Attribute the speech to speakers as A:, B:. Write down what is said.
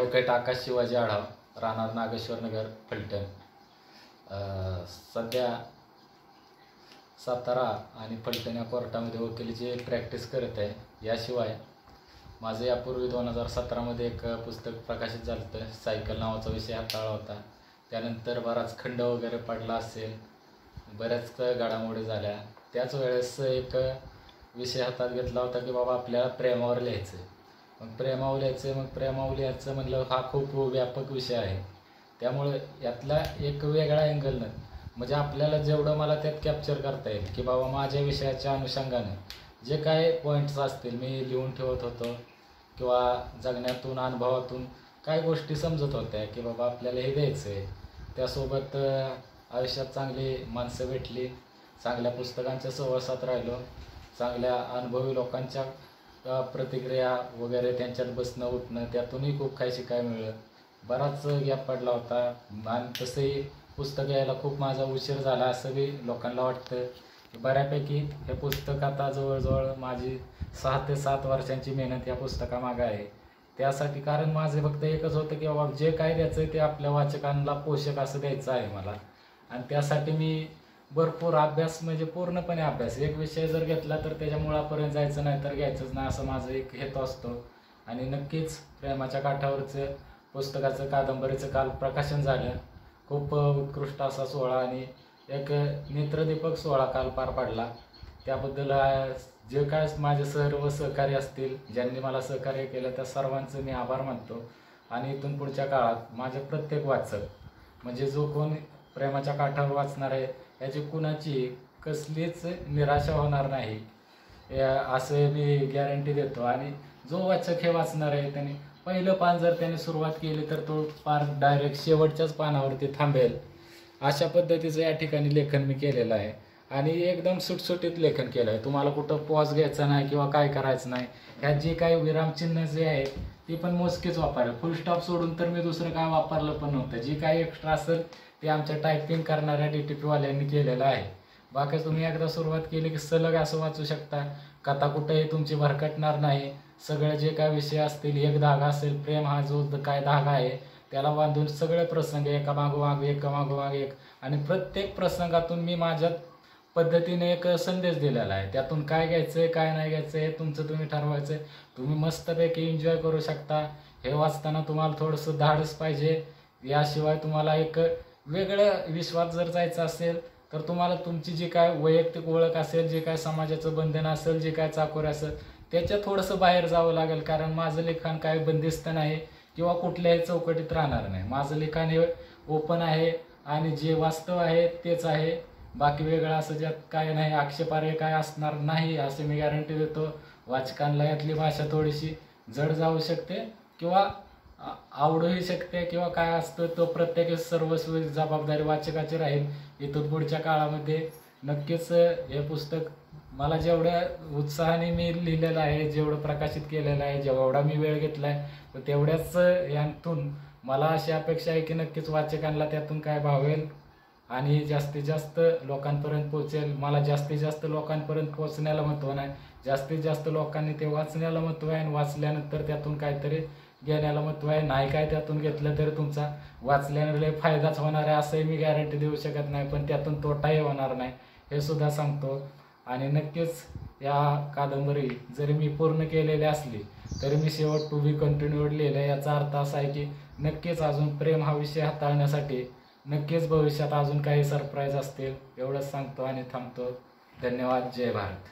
A: Advocate आकाश शिवाजी आढाव, राहणार नागेश्वर नगर, फलटण. सध्या सातारा आणि फलटण या कोर्टामध्ये वकिलीची प्रॅक्टिस करत आहे. याशिवाय माझं यापूर्वी 2017मध्ये एक पुस्तक प्रकाशित झालं होतं. सायकल नावाचा विषय हाताळला होता. त्यानंतर बराच खंड वगैरे पडला असेल, बऱ्याच घडामोडी झाल्या. त्याच वेळेस एक विषय हातात घेतला होता की बाबा आपल्याला प्रेमावर लिहायचं. मग प्रेमावर लिहायचं म्हणलं हा खूप व्यापक विषय आहे. त्यामुळे यातला एक वेगळा अँगलनं म्हणजे आपल्याला जेवढं मला त्यात कॅप्चर करता येईल की बाबा माझ्या विषयाच्या अनुषंगाने जे काय पॉईंट्स असतील मी लिहून ठेवत होतो किंवा जगण्यातून अनुभवातून काय गोष्टी समजत होत्या की बाबा आपल्याला हे द्यायचं आहे. त्यासोबत आयुष्यात चांगली माणसं भेटली, चांगल्या पुस्तकांच्या सहवासात राहिलो, चांगल्या अनुभवी लोकांच्या प्रतिक्रिया वगैरे त्यांच्यात बसणं उठणं त्यातूनही खूप काही शिकायला मिळालं. बराच गॅप पडला होता आणि तसंही पुस्तक यायला खूप माझा उशीर झाला असं बी लोकांना वाटतं. बऱ्यापैकी हे पुस्तक आता जवळजवळ माझी 6 ते 7 वर्षांची मेहनत या पुस्तकामागं आहे. त्यासाठी कारण माझं फक्त एकच होतं की बाबा जे काय द्यायचं आहे ते आपल्या वाचकांना पोषक असं द्यायचं आहे मला. आणि त्यासाठी मी भरपूर अभ्यास म्हणजे पूर्णपणे अभ्यास, एक विषय जर घेतला तर त्याच्या मुळापर्यंत जायचं नाही तर घ्यायचंच नाही असं माझं एक हेतू असतो. आणि नक्कीच प्रेमाच्या काठावरचं पुस्तकाचं कादंबरीचं काल प्रकाशन झालं. खूप उत्कृष्ट असा सोहळा आणि एक नेत्रदीपक सोहळा काल पार पडला. त्याबद्दल जे काय माझे सर्व सहकारी असतील ज्यांनी मला सहकार्य केलं त्या सर्वांचं मी आभार मानतो. आणि इथून पुढच्या काळात माझे प्रत्येक वाचक म्हणजे जो कोण प्रेमाच्या काठावर वाचणार आहे याची कुणाची कसलीच निराशा होणार नाही असं मी गॅरंटी देतो. आणि जो वाचक हे वाचणार आहे त्याने पहिलं पान जर त्याने सुरुवात केली तर तो पार डायरेक्ट शेवटच्याच पानावरती थांबेल अशा पद्धतीचं या ठिकाणी लेखन मी केलेलं आहे. आणि एकदम सुटसुटीत लेखन केलं आहे. तुम्हाला कुठं पॉज घ्यायचा नाही किंवा काय करायचं नाही. ह्यात जी काही विरामचिन्ह जे आहे ती पण मोजकेच वापरलं. फुल स्टॉप सोडून तर मी दुसरं काय वापरलं पण नव्हतं. जी काही एक्स्ट्रा असेल ते आमच्या टायपिंग करणाऱ्या DTPवाल्यांनी केलेलं आहे. बाकी तुम्ही एकदा सुरुवात केली की सलग असं वाचू शकता. कथा कुठेही तुमची भरकटणार नाही. सगळे जे काय विषय असतील, एक धागा असेल, प्रेम हा जो काय धागा आहे त्याला बांधून सगळे प्रसंग एकामागोमाग एक आणि प्रत्येक प्रसंगातून मी माझ्या पद्धतीने एक संदेश दिलेला आहे. त्यातून काय घ्यायचं आहे काय नाही घ्यायचं आहे तुमचं तुम्ही ठरवायचं आहे. तुम्ही मस्तपैकी एन्जॉय करू शकता. हे वाचताना तुम्हाला थोडंसं धाडस पाहिजे. याशिवाय तुम्हाला एक वेगळं विश्वात जर जायचं असेल तर तुम्हाला तुमची जी काय वैयक्तिक ओळख असेल, जे काय समाजाचं बंधन असेल, जे काय चाकोरी असेल त्याच्या थोडंसं बाहेर जावं लागेल. कारण माझं लिखाण काय बंदिस्त नाही किंवा कुठल्याही चौकटीत राहणार नाही. माझं लिखाण हे ओपन आहे आणि जे वास्तव आहे तेच आहे. बाकी वेगळं असं ज्यात काय नाही, आक्षेपार्ह काय असणार नाही असे मी गॅरंटी देतो. वाचकांना यातली भाषा थोडीशी जड जाऊ शकते किंवा आवडूही शकते किंवा काय असतं तो प्रत्येक सर्वस्व जबाबदारी वाचकाची राहील. इथून पुढच्या काळामध्ये नक्कीच हे पुस्तक मला जेवढ्या उत्साहाने मी लिहिलेलं आहे, जेवढं प्रकाशित केलेलं आहे, जेवढा मी वेळ घेतला आहे तेवढ्याच यातून मला अशी अपेक्षा आहे की नक्कीच वाचकांना त्यातून काय भावेल आणि जास्तीत जास्त लोकांपर्यंत पोहोचेल. मला जास्तीत जास्त लोकांपर्यंत पोहोचण्याला महत्त्व नाही, जास्तीत जास्त लोकांनी ते वाचण्याला महत्त्व आहे आणि वाचल्यानंतर त्यातून काहीतरी घेण्याला महत्त्व आहे. नाही काय त्यातून घेतलं तरी तुमचा वाचल्याने फायदाच होणार आहे असंही मी गॅरंटी देऊ शकत नाही, पण त्यातून तोटाही होणार नाही हे सुद्धा सांगतो. आणि नक्कीच या कादंबरी जरी मी पूर्ण केलेली असली तरी मी शेवट टू बी कंटिन्यूड लिहिलं. याचा अर्थ असा आहे की नक्कीच अजून प्रेम हा विषय हाताळण्यासाठी नक्कीच भविष्यात अजून काही सरप्राईज असतील एवढंच सांगतो आणि थांबतो. धन्यवाद. जय भारत.